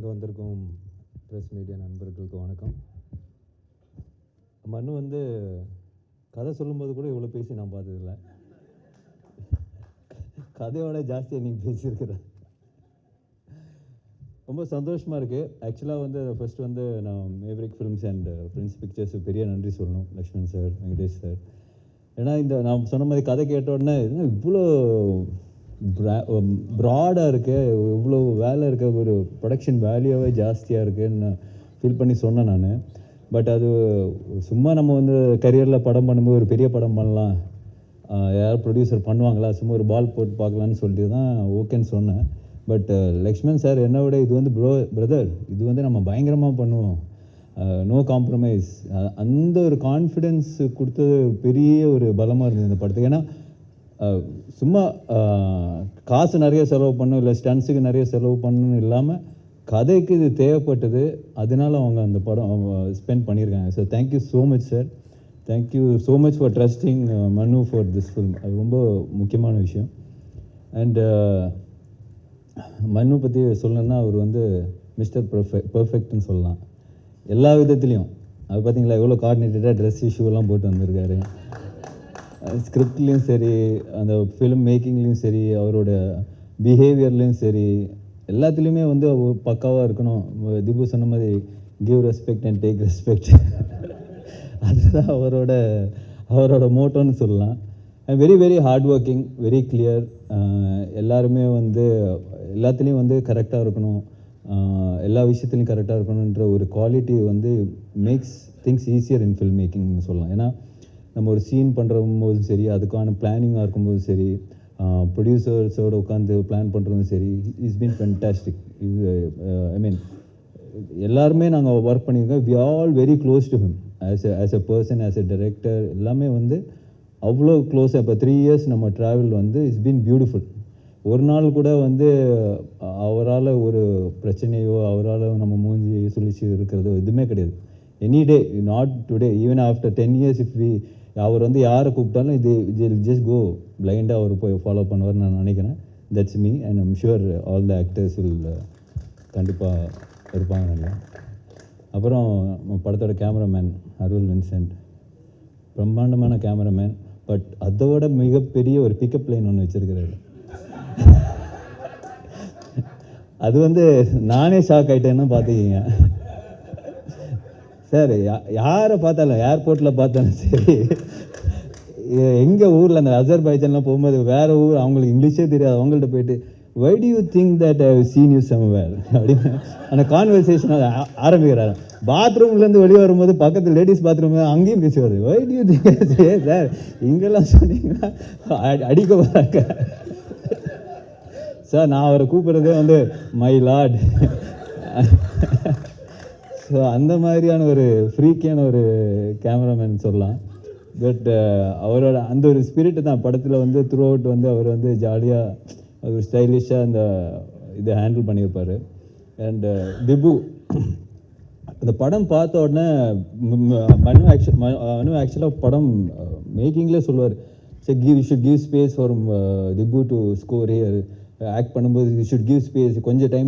இங்கே வந்திருக்கும் press media நண்பர்களுக்கு வணக்கம். மனு வந்து கதை சொல்லும்போது கூட இவ்வளோ பேசி நான் பார்த்ததில்ல. கதையோட ஜாஸ்தியாக நீங்கள் பேசியிருக்கிறேன். ரொம்ப சந்தோஷமாக இருக்குது. ஆக்சுவலாக வந்து ஃபஸ்ட்டு வந்து நான் மேவரிக் ஃபிலிம்ஸ் அண்ட் பிரின்ஸ் பிக்சர்ஸுக்கு பெரிய நன்றி சொல்லணும். Lakshman sir, Venkatesh sir. ஏன்னா இந்த நான் சொன்ன மாதிரி கதை கேட்ட உடனே இவ்வளோ ப்ராடாக இருக்கு, இவ்வளோ வேலை இருக்க, ஒரு ப்ரொடக்ஷன் வேல்யூவே ஜாஸ்தியாக இருக்குன்னு நான் ஃபீல் பண்ணி சொன்னேன் நான். பட் அது சும்மா நம்ம வந்து கரியரில் படம் பண்ணும்போது ஒரு பெரிய படம் பண்ணலாம், யார் ப்ரொடியூசர் பண்ணுவாங்களா, சும்மா ஒரு பால் போட்டு பார்க்கலான்னு சொல்லிட்டு தான் ஓகேன்னு சொன்னேன். பட் லக்ஷ்மண் சார் என்னை விட இது வந்து பிரதர் இது வந்து நம்ம பயங்கரமாக பண்ணுவோம், நோ காம்ப்ரமைஸ், அந்த ஒரு கான்ஃபிடென்ஸ் கொடுத்தது பெரிய ஒரு பலமாக இருந்தது இந்த படத்துக்கு. ஏன்னா சும்மா காசு நிறைய செலவு பண்ணும், இல்லை ஸ்டன்ஸுக்கு நிறைய செலவு பண்ணணும்னு இல்லாமல் கதைக்கு இது தேவைப்பட்டது, அதனால அவங்க அந்த படம் ஸ்பெண்ட் பண்ணியிருக்காங்க. So thank you so much sir, thank you so much for trusting மனு ஃபார் திஸ் ஃபில்ம். அது ரொம்ப முக்கியமான விஷயம். அண்ட் மனு பற்றி சொல்லணுன்னா அவர் வந்து மிஸ்டர் பர்ஃபெக்ட்னு சொல்லலாம் எல்லா விதத்துலேயும். அது பார்த்தீங்களா எவ்வளோ கோஆர்டினேட்டடாக ட்ரெஸ் இஷ்யூலாம் போட்டு வந்திருக்காரு. ஸ்கிரிப்ட்லேயும் சரி, அந்த ஃபிலிம் மேக்கிங்லேயும் சரி, அவரோட பிஹேவியர்லேயும் சரி, எல்லாத்துலேயுமே வந்து பக்காவாக இருக்கணும். திபு சொன்ன மாதிரி give respect and take respect, அதுதான் அவரோட மோட்டோன்னு சொல்லலாம். And very very hard working, very clear. எல்லாருமே வந்து எல்லாத்துலேயும் வந்து கரெக்டாக இருக்கணும், எல்லா விஷயத்துலையும் கரெக்டாக இருக்கணுன்ற ஒரு குவாலிட்டி வந்து makes things easier in film மேக்கிங்னு சொல்லலாம். ஏன்னா நம்ம ஒரு சீன் பண்ணுறம்போதும் சரி, அதுக்கான பிளானிங்காக இருக்கும்போது சரி, ப்ரொடியூசர்ஸோடு உட்காந்து பிளான் பண்ணுறதும் சரி, இஸ் பீன் ஃபென்டாஸ்டிக். இது ஐ மீன் எல்லாருமே நாங்கள் ஒர்க் பண்ணியிருக்கோம். We all very close to him as a person, as a director. எல்லாமே வந்து அவ்வளோ க்ளோஸாக. இப்போ 3 இயர்ஸ் நம்ம ட்ராவல் வந்து இட்ஸ் பீன் பியூட்டிஃபுல். ஒரு நாள் கூட வந்து அவரால் ஒரு பிரச்சனையோ, அவரால் நம்ம மூஞ்சி சுழிச்சு இருக்கிறதோ எதுவுமே கிடையாது. Any day, not today, even after 10 years if அவர் வந்து யாரை கூப்பிட்டாலும் இது ஜஸ்ட் கோ பிளைண்டாக அவர் போய் ஃபாலோ பண்ணுவார்னு நான் நினைக்கிறேன். That's me and I'm sure all the actors will கண்டிப்பாக இருப்பாங்க நினைக்கிறேன். அப்புறம் படத்தோட கேமராமேன் அருள் வின்சென்ட், பிரம்மாண்டமான கேமராமேன். பட் அதோட மிகப்பெரிய ஒரு பிக்கப் லைன் ஒன்று வச்சுருக்கிறாரு. அது வந்து நானே ஷாக் ஆகிட்டேன்னு பார்த்துக்கிங்க சார். யாரை பார்த்தாலும், ஏர்போர்ட்டில் பார்த்தாலும் சரி, எங்கள் ஊரில் அந்த அசர்பைஜான்லாம் போகும்போது வேறு ஊர், அவங்களுக்கு இங்கிலீஷே தெரியாது, அவங்கள்ட்ட போயிட்டு why do you think that I have seen you somewhere அப்படின்னு அந்த கான்வர்சேஷன் ஆரம்பிக்கிறாரு. பாத்ரூம்லேருந்து வெளியே வரும்போது பக்கத்தில் லேடிஸ் பாத்ரூம் அங்கேயும் பேசுவார். வை டு யூ திங்க் சார் இங்கெல்லாம் சொன்னீங்கன்னா அடிக்க வராங்க சார். நான் அவரை கூப்பிட்றதே வந்து மை லார்ட். ஸோ அந்த மாதிரியான ஒரு ஃப்ரீக்கியான ஒரு கேமராமேன் சொல்லலாம். பட் அவரோட அந்த ஒரு ஸ்பிரிட்டு தான் படத்தில் வந்து த்ரூ அவுட் வந்து அவர் வந்து ஜாலியாக ஒரு ஸ்டைலிஷாக அந்த இதை ஹேண்டில் பண்ணியிருப்பார். அண்டு திபு அந்த படம் பார்த்த உடனே மனு ஆக்சுவலாக படம் மேக்கிங்லேயே சொல்லுவார், சரி you should give space for Dipu to score here, act பண்ணும்போது யூ ஷுட் கிவ் ஸ்பேஸ், கொஞ்சம் டைம்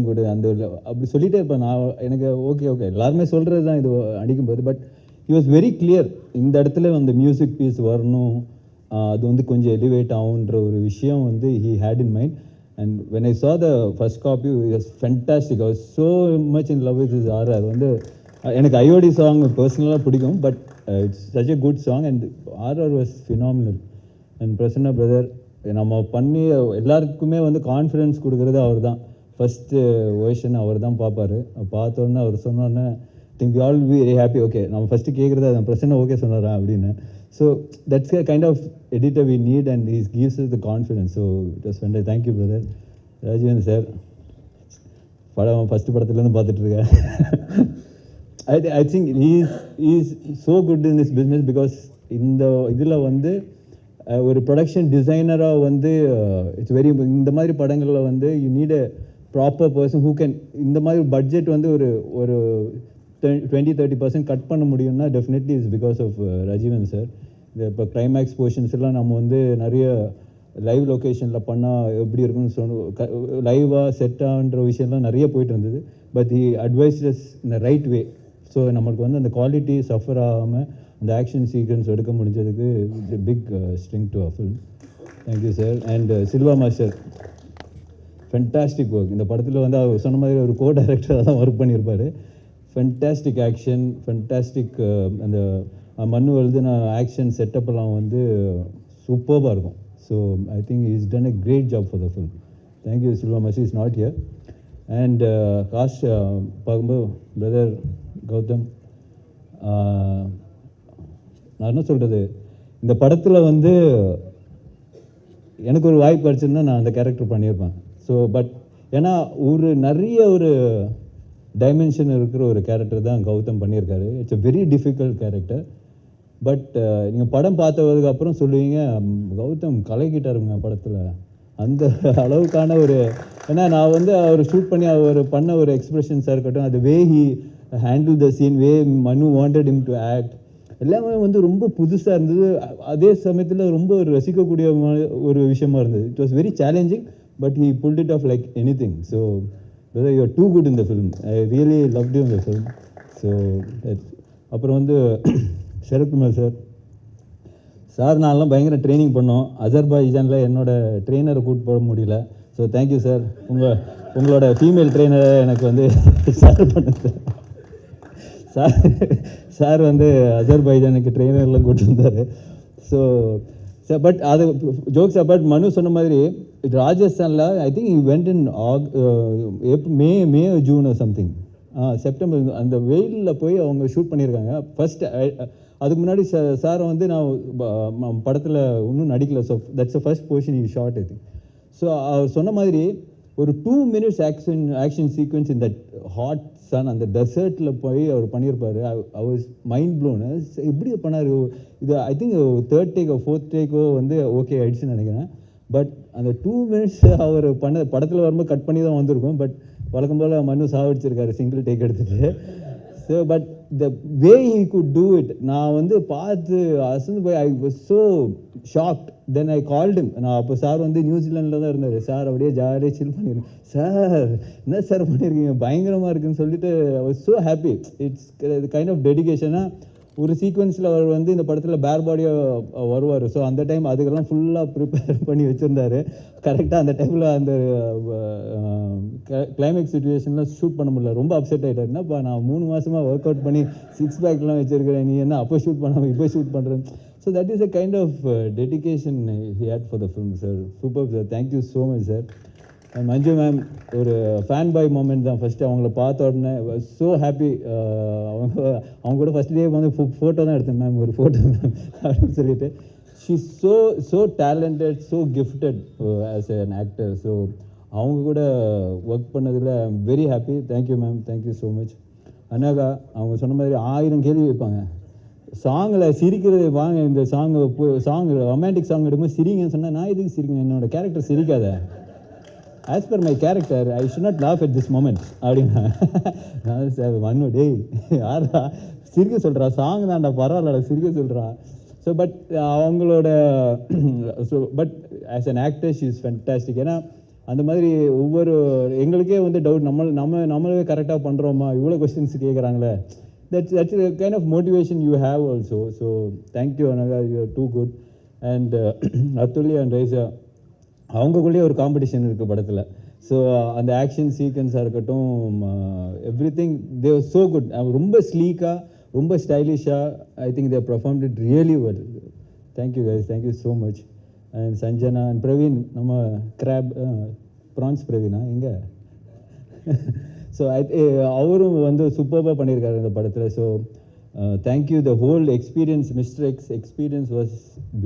கொடு அந்த அப்படி சொல்லிகிட்டே இருப்பேன் நான். எனக்கு ஓகே எல்லாருமே சொல்கிறது தான் இது அடிக்கும்போது. But he was very clear, இந்த இடத்துல அந்த மியூசிக் பீஸ் வரணும், அது வந்து கொஞ்சம் எலிவேட் ஆகுன்ற ஒரு விஷயம் வந்து he had in mind. And when I saw the first copy it was fantastic. I was so much in love with this RR. வந்து எனக்கு ஐஓடி சாங் பர்சனலாக பிடிக்கும், but it's such a good song and RR was phenomenal. And Prasanna brother நம்ம பண்ணி எல்லாருக்குமே வந்து confidence கொடுக்குறது அவர் தான். ஃபஸ்ட்டு வேர்ஷன் அவர் தான் பார்ப்பார். பார்த்தோன்னே அவர் சொன்னோன்னே think we all be very happy. Okay நம்ம ஃபஸ்ட்டு கேட்குறது அது பிரச்சனை ஓகே சொன்னாரா அப்படின்னு. So that's a kind of editor we need and he gives us the confidence. So it was fantastic. Thank you brother. Rajeevan sir படம் ஃபஸ்ட்டு படத்துலேருந்து பார்த்துட்ருக்கேன். I think he is so good in this business because இந்த இதில் வந்து ஒரு production டிசைனராக வந்து it's very, இந்த மாதிரி படங்களில் வந்து you need a proper person who can, இந்த மாதிரி பட்ஜெட் வந்து ஒரு 20-30% கட் பண்ண முடியும்னா definitely it's because of Rajeevan sir. இந்த இப்போ கிளைமேக்ஸ் போர்ஷன்ஸ் எல்லாம் நம்ம வந்து நிறைய லைவ் லொக்கேஷனில் பண்ணால் எப்படி இருக்குன்னு சொன்ன லைவாக செட்டான்ற விஷயம்லாம் நிறைய போயிட்டு இருந்தது. But he advices in the right way. So நம்மளுக்கு வந்து அந்த குவாலிட்டி சஃபர் ஆகாமல் அந்த ஆக்ஷன் சீக்வன்ஸ் எடுக்க முடிஞ்சதுக்கு it's big strength to a film. Thank you sir. And Silva master fantastic work. இந்த படத்தில் வந்து அவர் சொன்ன மாதிரி ஒரு கோ டைரக்டராக தான் ஒர்க் பண்ணியிருப்பார். ஃபென்டாஸ்டிக் ஆக்ஷன், ஃபென்டாஸ்டிக் அந்த மண்ணு எழுதுன ஆக்ஷன் செட்டப்பெல்லாம் வந்து சூப்பர்பாக இருக்கும். So I think is done a great job for the film. Thank you Silva master is not here. And cast பார்க்கும்போது பிரதர் கௌதம், நான் என்ன சொல்கிறது, இந்த படத்தில் வந்து எனக்கு ஒரு வாய்ப்பு கிடச்சிருந்தா நான் அந்த கேரக்டர் பண்ணியிருப்பேன். ஸோ பட் ஏன்னா நிறைய ஒரு டைமென்ஷன் இருக்கிற ஒரு கேரக்டர் தான் கௌதம் பண்ணியிருக்காரு. It's a very difficult character. But நீங்கள் படம் பார்த்ததுக்கு அப்புறம் சொல்லுவீங்க, கௌதம் கலக்கிட்டாருங்க படத்தில், அந்த அளவுக்கான ஒரு, ஏன்னா நான் வந்து அவர் ஷூட் பண்ணி அவர் பண்ண ஒரு எக்ஸ்பிரஷன்ஸாக இருக்கட்டும், அது way he handle the scene, way Manu wanted him to act, எல்லாமே வந்து ரொம்ப புதுசாக இருந்தது. அதே சமயத்தில் ரொம்ப ஒரு ரசிக்கக்கூடிய ஒரு விஷயமா இருந்தது. It was very challenging, but he pulled it of like any thing. So brother, you are too good in the film. I really loved you in the film. So அப்புறம் வந்து சரத்குமார் சார் நான்லாம் பயங்கர ட்ரைனிங் பண்ணோம். அஜர்பைஜானில் என்னோட ட்ரெயினரை கூப்பிட்டு போக முடியல. So thank you sir. உங்களோட ஃபீமேல் ட்ரெயினரை எனக்கு வந்து ஷேர் பண்ணுது சார் வந்து அஜர்பைஜானுக்கு ட்ரெயினர்லாம் கூப்பிட்டு வந்தார். ஸோ பட் அது ஜோக்ஸ் அபார்ட், மனு சொன்ன மாதிரி ராஜஸ்தானில் I think you went in May June something, September, அந்த வெயிலில் போய் அவங்க ஷூட் பண்ணியிருக்காங்க. ஃபர்ஸ்ட் அதுக்கு முன்னாடி சார் வந்து நான் படத்தில் இன்னும் நடிக்கல. So that's the first portion you shot I think. So அவர் சொன்ன மாதிரி ஒரு 2 minutes ஆக்ஷன் சீக்வன்ஸ் இந்த ஹாட் சன் அந்த டெசர்ட்டில் போய் அவர் பண்ணியிருப்பார். I was mind blown. எப்படி பண்ணார் இது? ஐ திங்க் 3rd டேக்கோ 4th டேக்கோ வந்து ஓகே ஆயிடுச்சுன்னு நினைக்கிறேன். பட் அந்த 2 minutes அவர் பண்ண படத்தில் வரும்போது கட் பண்ணி தான் வந்திருக்கும். பட் வழக்கம் போல் மனு சாவடிச்சிருக்காரு சிங்கிள் டேக் எடுத்துகிட்டு. So but the way he could do it, நான் வந்து பார்த்து அசந்து போய் ஐ was so shocked. Then I called him. நான் அப்போ சார் வந்து நியூசிலாண்டில் தான் இருந்தார். சார் அப்படியே ஜாலியாக சில் பண்ணிடுறேன். சார் என்ன சார் பண்ணியிருக்கீங்க, பயங்கரமாக இருக்குன்னு சொல்லிட்டு I was so happy. It's kind of டெடிகேஷனாக ஒரு சீக்வன்ஸில் அவர் வந்து இந்த படத்தில் பேர் பாடியாக வருவார். ஸோ அந்த டைம் அதுக்கெல்லாம் ஃபுல்லாக ப்ரிப்பேர் பண்ணி வச்சுருந்தாரு. கரெக்டாக அந்த டைமில் அந்த கிளைமேக்ஸ் சுச்சுவேஷன்லாம் ஷூட் பண்ண முடியல. ரொம்ப அப்செட் ஆகிட்டார். என்னப்பா நான் 3 மாதமாக ஒர்க் அவுட் பண்ணி 6 பேக்லாம் வச்சுருக்கிறேன், நீ என்ன அப்போ ஷூட் பண்ணாமல் இப்போ ஷூட் பண்ணுறேன். So that is a kind of dedication he had for the film sir. Super sir. Thank you so much sir. Manju ma'am ஒரு ஃபேன் பாய் மூமெண்ட் தான். ஃபஸ்ட்டு அவங்கள பார்த்த உடனே ஸோ ஹாப்பி. அவங்க கூட ஃபஸ்ட் டே வந்து ஃபோட்டோ தான் எடுத்தேன் மேம், ஒரு ஃபோட்டோ மேம் அப்படின்னு சொல்லிட்டு. She so talented, so gifted as an actor. So அவங்க கூட ஒர்க் பண்ணதில் I am very happy. Thank you ma'am, thank you so much. Anagha அவங்க சொன்ன மாதிரி 1000 கேள்வி வைப்பாங்க. சாங்கில் சிரிக்கிறது, வாங்க இந்த சாங் ரொமான்டிக் சாங் எடுக்கும்போது சிரிங்கன்னு சொன்னால், நான் எதுக்கு சிரிக்கணும், என்னோட கேரக்டர் சிரிக்காத, as per my character I should not laugh at this moment அப்படின்னா. நான் சார் மண்ணு டேய் யாரா சிரிக்க சொல்கிறா, சாங் தான்டா பரவாயில்லடா சிரிக்க சொல்கிறா. ஸோ பட் அவங்களோட but as an actor she is fantastic. ஏன்னா அந்த மாதிரி ஒவ்வொரு எங்களுக்கே வந்து டவுட், நம்மளே கரெக்டாக பண்ணுறோமா, இவ்வளோ questions கேட்குறாங்களே. that's a kind of motivation you have also. So thank you Anaga, you are too good. And Atulya and Raisa அவங்களுக்குள்ளேயே ஒரு காம்படிஷன் இருக்குது படத்தில். ஸோ அந்த ஆக்ஷன் சீக்வன்ஸாக இருக்கட்டும், everything they are so good. ரொம்ப ஸ்லீக்காக, ரொம்ப ஸ்டைலிஷாக I think they performed it really well. Thank you guys, thank you so much. And Sanjana and Praveen, நம்ம ப்ரான்ஸ் பிரவீனா எங்கே ஸோ அவரும் வந்து சூப்பராக பண்ணியிருக்காரு இந்த படத்தில். So thank you. The whole experience, mister X experience was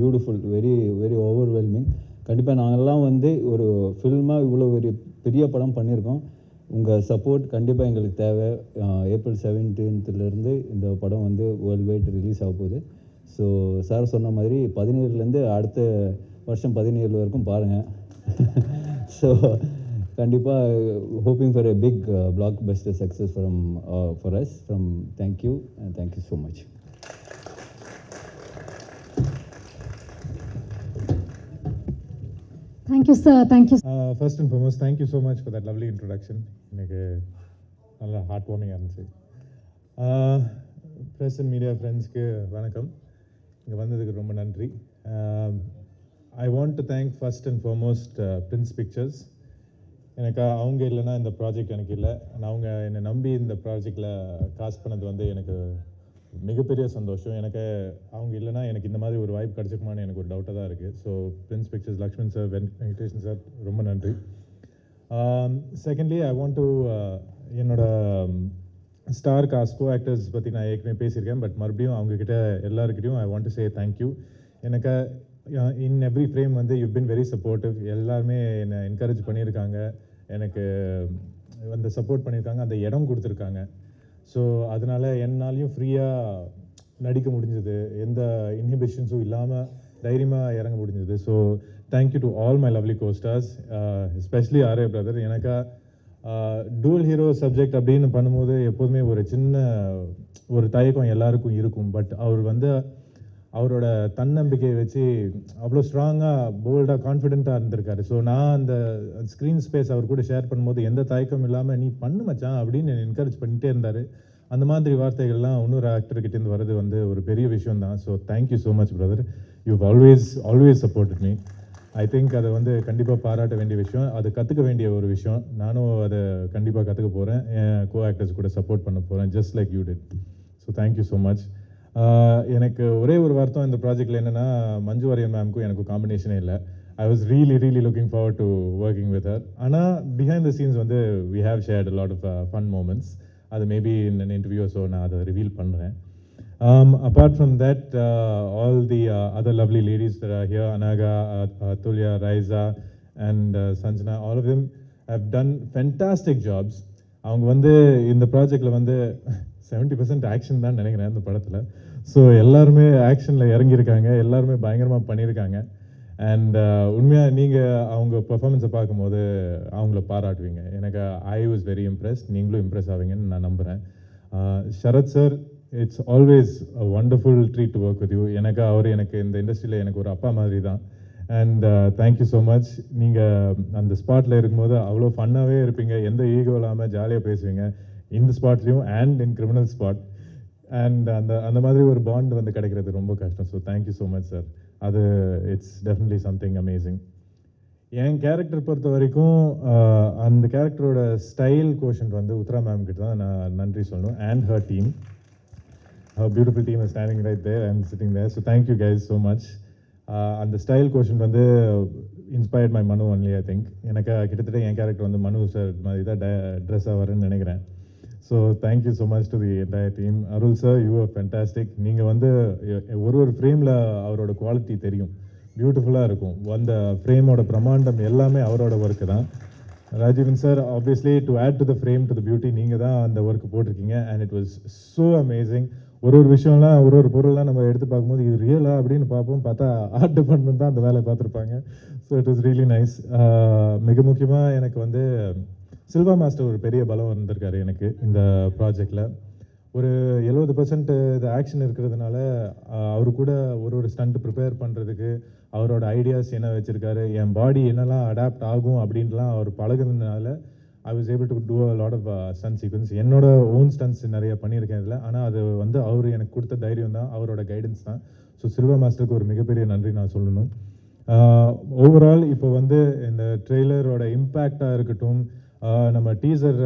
beautiful, very very overwhelming. கண்டிப்பாக நாங்கள்லாம் வந்து ஒரு ஃபில்மாக இவ்வளோ ஒரு பெரிய படம் பண்ணியிருக்கோம். உங்கள் சப்போர்ட் கண்டிப்பாக எங்களுக்கு தேவை. ஏப்ரல் 17 இந்த படம் வந்து வேர்ல்டு வைட் ரிலீஸ் ஆக போகுது. ஸோ சார் சொன்ன மாதிரி 17 அடுத்த வருஷம் 17 வரைக்கும் பாருங்கள். ஸோ கண்டிப்பாக hoping for a big blockbuster success for us from. Thank you and thank you so much. Thank you, sir. Thank you. First and foremost, thank you so much for that lovely introduction. எனக்கு நல்லா heart வார்மிங்காக இருந்துச்சு. Press and media ஃப்ரெண்ட்ஸ்க்கு வணக்கம். இங்கே வந்ததுக்கு ரொம்ப நன்றி. ஐ want to thank first and foremost Prince pictures. எனக்கு அவங்க இல்லைன்னா இந்த ப்ராஜெக்ட் எனக்கு இல்லை. அவங்க என்னை நம்பி இந்த ப்ராஜெக்டில் காஸ்ட் பண்ணது வந்து எனக்கு மிகப்பெரிய சந்தோஷம். எனக்கு அவங்க இல்லைனா எனக்கு இந்த மாதிரி ஒரு வாய்ப்பு கிடச்சிக்குமான்னு எனக்கு ஒரு டவுட்டாக தான் இருக்குது. So Prince Pictures, Lakshman sir, Venkatesan sir, ரொம்ப நன்றி. செகண்ட்லி, ஐ வாண்ட் டு என்னோட ஸ்டார் காஸ்ட், கோ ஆக்டர்ஸ் பற்றி நான் ஏற்கனவே பேசியிருக்கேன். பட் மறுபடியும் அவங்கக்கிட்ட எல்லாருக்கிட்டையும் I want to say thank you. எனக்கு இன் எவ்ரி ஃப்ரேம் வந்து யூ பின் வெரி சப்போர்ட்டிவ். எல்லாருமே என்னை என்கரேஜ் பண்ணியிருக்காங்க, எனக்கு அந்த சப்போர்ட் பண்ணியிருக்காங்க, அந்த இடம் கொடுத்துருக்காங்க. ஸோ அதனால் என்னாலையும் ஃப்ரீயாக நடிக்க முடிஞ்சது, எந்த இன்ஹிபிஷன்ஸும் இல்லாமல் தைரியமாக இறங்க முடிஞ்சது. So thank you to all my lovely co-stars, especially RA brother. எனக்கு டூல் ஹீரோ சப்ஜெக்ட் அப்படின்னு பண்ணும்போது எப்போதுமே ஒரு சின்ன ஒரு தயக்கம் எல்லாருக்கும் இருக்கும். பட் அவர் வந்து அவரோட தன்னம்பிக்கையை வச்சு அவ்வளோ ஸ்ட்ராங்காக, போல்டாக, கான்ஃபிடென்ட்டாக இருந்திருக்காரு. ஸோ நான் அந்த ஸ்க்ரீன் ஸ்பேஸ் அவர் கூட ஷேர் பண்ணும்போது எந்த தயக்கம் இல்லாமல் நீ பண்ணு மச்சான் அப்படின்னு என்கரேஜ் பண்ணிகிட்டே இருந்தார். அந்த மாதிரி வார்த்தைகள்லாம் இன்னொரு ஆக்டர்கிட்டேருந்து வர்றது வந்து ஒரு பெரிய விஷயம் தான். So thank you so much brother. You always supported me. I think அதை வந்து கண்டிப்பாக பாராட்ட வேண்டிய விஷயம், அது கற்றுக்க வேண்டிய ஒரு விஷயம். நானும் அதை கண்டிப்பாக கற்றுக்க போகிறேன், என் கோ ஆக்டர்ஸ் கூட சப்போர்ட் பண்ண போகிறேன், just like you did. So thank you so much. எனக்கு ஒரே ஒரு வார்த்தை இந்த ப்ராஜெக்டில் என்னென்னா, மஞ்சு வாரியர் மேம்க்கும் எனக்கும் காம்பினேஷனே இல்லை. I was really looking forward to working with her. ஆனால் பிஹைண்ட் த சீன்ஸ் வந்து we have shared lot of fun moments. அது மேபி இன் இன்டர்வியூ, ஸோ நான் அதை ரிவீல் பண்ணுறேன். Apart from that, all the other lovely ladies that are here, Anaga, Tulya, Raiza and Sanjana, all of them have done fantastic jobs. அவங்க வந்து இந்த ப்ராஜெக்டில் வந்து 70% action தான் நினைக்கிறேன் இந்த படத்தில். ஸோ எல்லாருமே ஆக்ஷனில் இறங்கியிருக்காங்க, எல்லாருமே பயங்கரமாக பண்ணியிருக்காங்க. அண்ட் உண்மையாக நீங்கள் அவங்க பர்ஃபார்மன்ஸை பார்க்கும்போது அவங்கள பாராட்டுவீங்க. எனக்கு ஐ வாஸ் வெரி இம்ப்ரெஸ், நீங்களும் இம்ப்ரெஸ் ஆவீங்கன்னு நான் நம்புகிறேன். Sarath sir, it's always a wonderful treat to work with you. எனக்கு இந்த இண்டஸ்ட்ரியில் எனக்கு ஒரு அப்பா மாதிரி தான். And thank you so much. நீங்கள் அந்த ஸ்பாட்டில் இருக்கும்போது அவ்வளோ ஃபன்னாகவே இருப்பீங்க, எந்த ஈகோ இல்லாமல் ஜாலியாக பேசுவீங்க, இந்த ஸ்பாட்லேயும் and in criminal spot. And அந்த மாதிரி ஒரு பாண்ட் வந்து கிடைக்கிறது ரொம்ப கஷ்டம். So thank you so much sir. அது இட்ஸ் டெஃபினெட்லி சம்திங் அமேசிங். என் கேரக்டர் பொறுத்த வரைக்கும் அந்த கேரக்டரோட ஸ்டைல் கோஷன்ட் வந்து உத்ரா மேம் கிட்ட தான் நான் நன்றி சொல்லணும். And her team, her beautiful team is standing right there and sitting there. So thank you guys so much. அந்த ஸ்டைல் கோஷன் வந்து இன்ஸ்பயர்ட் மை மனு ஒன்லி. ஐ திங்க் எனக்கு கிட்டத்தட்ட என் கேரக்டர் வந்து மனு சார் மாதிரி தான் ட்ரெஸ் ஆவாருன்னு நினைக்கிறேன். So thank you so much to the entire team. Arul sir, you are fantastic. நீங்கள் வந்து ஒரு ஃப்ரேமில் அவரோட குவாலிட்டி தெரியும், பியூட்டிஃபுல்லாக இருக்கும். அந்த ஃப்ரேமோட பிரம்மாண்டம் எல்லாமே அவரோட ஒர்க்கு தான். Rajeevan sir, obviously to add to the frame, to the beauty, நீங்கள் தான் அந்த ஒர்க் போட்டிருக்கீங்க. And it was so amazing. ஒரு விஷயம்லாம், ஒரு பொருள்லாம் நம்ம எடுத்து பார்க்கும்போது இது ரியலா அப்படின்னு பார்ப்போம், பார்த்தா ஆர்ட் டிபார்ட்மெண்ட் தான் அந்த வேலையை பார்த்துருப்பாங்க. So it was really nice. மிக முக்கியமாக எனக்கு வந்து சில்வா மாஸ்டர் ஒரு பெரிய பலம் வந்திருக்காரு எனக்கு இந்த ப்ராஜெக்டில். ஒரு 70% இது ஆக்ஷன் இருக்கிறதுனால அவரு கூட ஒரு ஸ்டண்ட் ப்ரிப்பேர் பண்ணுறதுக்கு அவரோட ஐடியாஸ் என்ன வச்சுருக்காரு, என் பாடி என்னெல்லாம் அடாப்ட் ஆகும் அப்படின்ட்டுலாம் அவர் பழகுனதுனால I was able to do a lot of stunt sequence. என்னோட ஓன் ஸ்டன்ட்ஸ் நிறைய பண்ணியிருக்கேன் இதில். ஆனால் அது வந்து அவர் எனக்கு கொடுத்த தைரியம் தான், அவரோட கைடன்ஸ் தான். ஸோ சில்வா மாஸ்டருக்கு ஒரு மிகப்பெரிய நன்றி நான் சொல்லணும். ஓவரால் இப்போ வந்து இந்த ட்ரெய்லரோட இம்பேக்டாக இருக்கட்டும், நம்ம டீசர்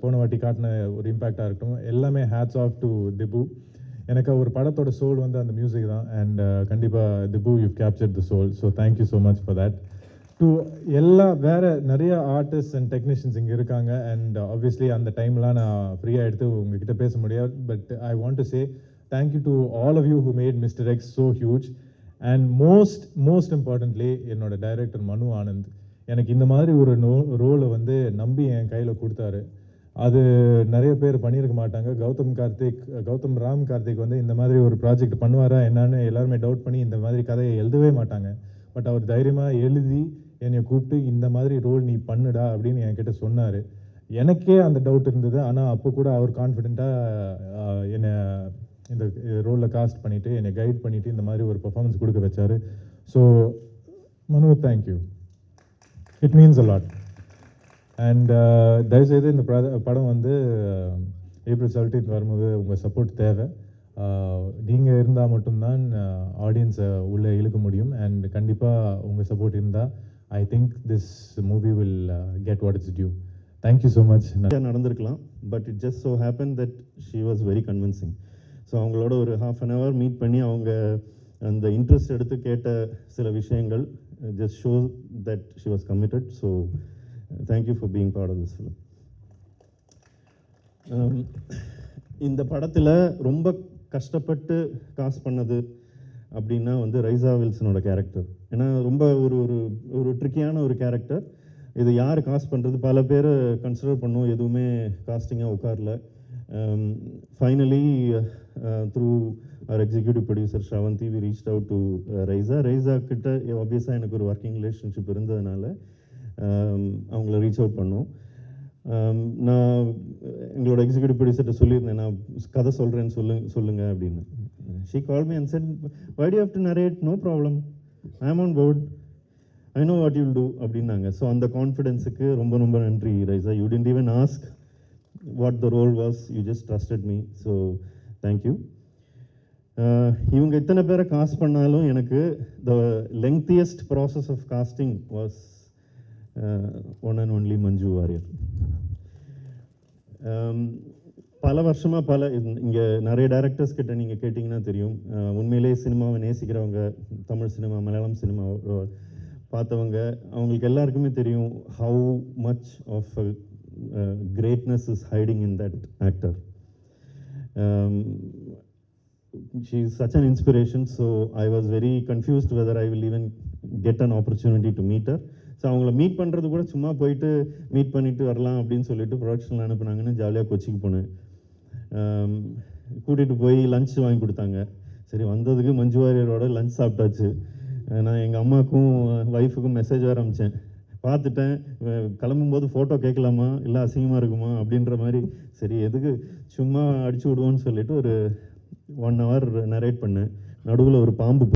போன வாட்டி காட்டின ஒரு இம்பேக்டாக இருக்கட்டும், எல்லாமே ஹேட்ஸ் ஆஃப் டு திபு. எனக்கு ஒரு படத்தோட சோல் வந்து அந்த மியூசிக் தான். அண்ட் கண்டிப்பாக Dhibu, you captured the soul. So thank you so much for that. To வேறு நிறைய ஆர்டிஸ்ட் அண்ட் டெக்னீஷியன்ஸ் இங்கே இருக்காங்க. அண்ட் ஆப்வியஸ்லி அந்த டைம்லாம் நான் ஃப்ரீயாக எடுத்து உங்ககிட்ட பேச முடியாது. But I want to say thank you to all of you who made mister X so huge. And most importantly என்னோட டைரக்டர் மனு ஆனந்த் எனக்கு இந்த மாதிரி ஒரு ரோலை வந்து நம்பி என் கையில் கொடுத்தாரு. அது நிறைய பேர் பண்ணியிருக்க மாட்டாங்க. கௌதம் ராம் கார்த்திக் வந்து இந்த மாதிரி ஒரு ப்ராஜெக்ட் பண்ணுவாரா என்னன்னு எல்லாருமே டவுட் பண்ணி இந்த மாதிரி கதையை எழுதவே மாட்டாங்க. பட் அவர் தைரியமாக எழுதி என்னை கூப்பிட்டு இந்த மாதிரி ரோல் நீ பண்ணுடா அப்படின்னு என்கிட்ட சொன்னார். எனக்கே அந்த டவுட் இருந்தது. ஆனால் அப்போ கூட அவர் கான்ஃபிடெண்ட்டாக என்னை இந்த ரோலில் காஸ்ட் பண்ணிவிட்டு என்னை கைட் பண்ணிவிட்டு இந்த மாதிரி ஒரு பர்ஃபார்மன்ஸ் கொடுக்க வச்சார். ஸோ மனு, thank you. It means a lot. And தயவுசெய்து இந்த படம் வந்து ஏப்ரல் 17 வரும்போது உங்கள் சப்போர்ட் தேவை. நீங்கள் இருந்தால் மட்டும்தான் ஆடியன்ஸை உள்ளே இழுக்க முடியும். அண்ட் கண்டிப்பாக உங்கள் சப்போர்ட் இருந்தால் I think this movie will get what it's due. Thank you so much. நடந்திருக்கலாம், but it just so happen that she was very convincing. So அவங்களோட ஒரு ½ an hour மீட் பண்ணி அவங்க அந்த இன்ட்ரெஸ்ட் எடுத்து கேட்ட சில விஷயங்கள் just show that she was committed. So thank you for being part of this film. இந்த படத்தில் ரொம்ப கஷ்டப்பட்டு காஸ்ட் பண்ணது அப்படின்னா வந்து ரைசா வில்சனோட கேரக்டர். ஏன்னா ரொம்ப ஒரு ஒரு ஒரு ட்ரிக்கியான ஒரு கேரக்டர். இது யார் காஸ்ட் பண்ணுறது, பல பேர் கன்சிடர் பண்ணோம், எதுவுமே காஸ்டிங்காக உட்காரல. Finally through our executive producer Sravanthi we reached out to Raiza கிட்ட ஆப்வியஸாக எனக்கு ஒரு ஒர்க்கிங் ரிலேஷன்ஷிப் இருந்ததுனால அவங்கள ரீச் அவுட் பண்ணோம். நான் எங்களோட எக்ஸிக்யூட்டிவ் ப்ரொடியூசர்கிட்ட சொல்லியிருந்தேன், நான் கதை சொல்கிறேன்னு சொல்லுங்க அப்படின்னு. She call me and set, why do you have to narrate? No problem, I am on board, I know what you'll do அப்படின்னாங்க. ஸோ அந்த கான்ஃபிடென்ஸுக்கு ரொம்ப ரொம்ப நன்றி Raiza. You didn't even ask what the role was, you just trusted me, so thank you. இவங்க இத்தனை பேரை cost பண்ணாலும் எனக்கு the lengthiest process of casting was one and only Manju Warrier. பல வருஷமாக இங்கே நிறைய டைரக்டர்ஸ் கிட்ட நீங்கள் கேட்டிங்கன்னா தெரியும், உண்மையிலேயே சினிமாவை நேசிக்கிறவங்க, தமிழ் சினிமா மலையாளம் சினிமா பார்த்தவங்க, அவங்களுக்கு எல்லாருக்குமே தெரியும் how much of greatness is hiding in that actor. She is such an inspiration, so I was very confused whether I will even get an opportunity to meet her. So அவங்கள meet பண்ணுறது கூட சும்மா போயிட்டு meet பண்ணிவிட்டு வரலாம் அப்படின்னு சொல்லிட்டு ப்ரொடக்ஷனில் அனுப்புனாங்கன்னு ஜாலியாக கொச்சிக்கு போனேன். கூட்டிகிட்டு போய் லஞ்ச் வாங்கி கொடுத்தாங்க. சரி, வந்ததுக்கு மஞ்சு வாரியரோட லஞ்ச் சாப்பிட்டாச்சு. நான் எங்கள் அம்மாவுக்கும் ஒய்ஃபுக்கும் மெசேஜ் வேறு அனுப்பிச்சேன். பார்த்துட்டேன், கிளம்பும்போது ஃபோட்டோ கேட்கலாமா இல்லை அசிங்கமாக இருக்குமா அப்படின்ற மாதிரி. சரி, எதுக்கு சும்மா அடிச்சு விடுவோன்னு சொல்லிட்டு ஒரு 1 hour நரேட் பண்ணேன். நடுவில் ஒரு பாம்பு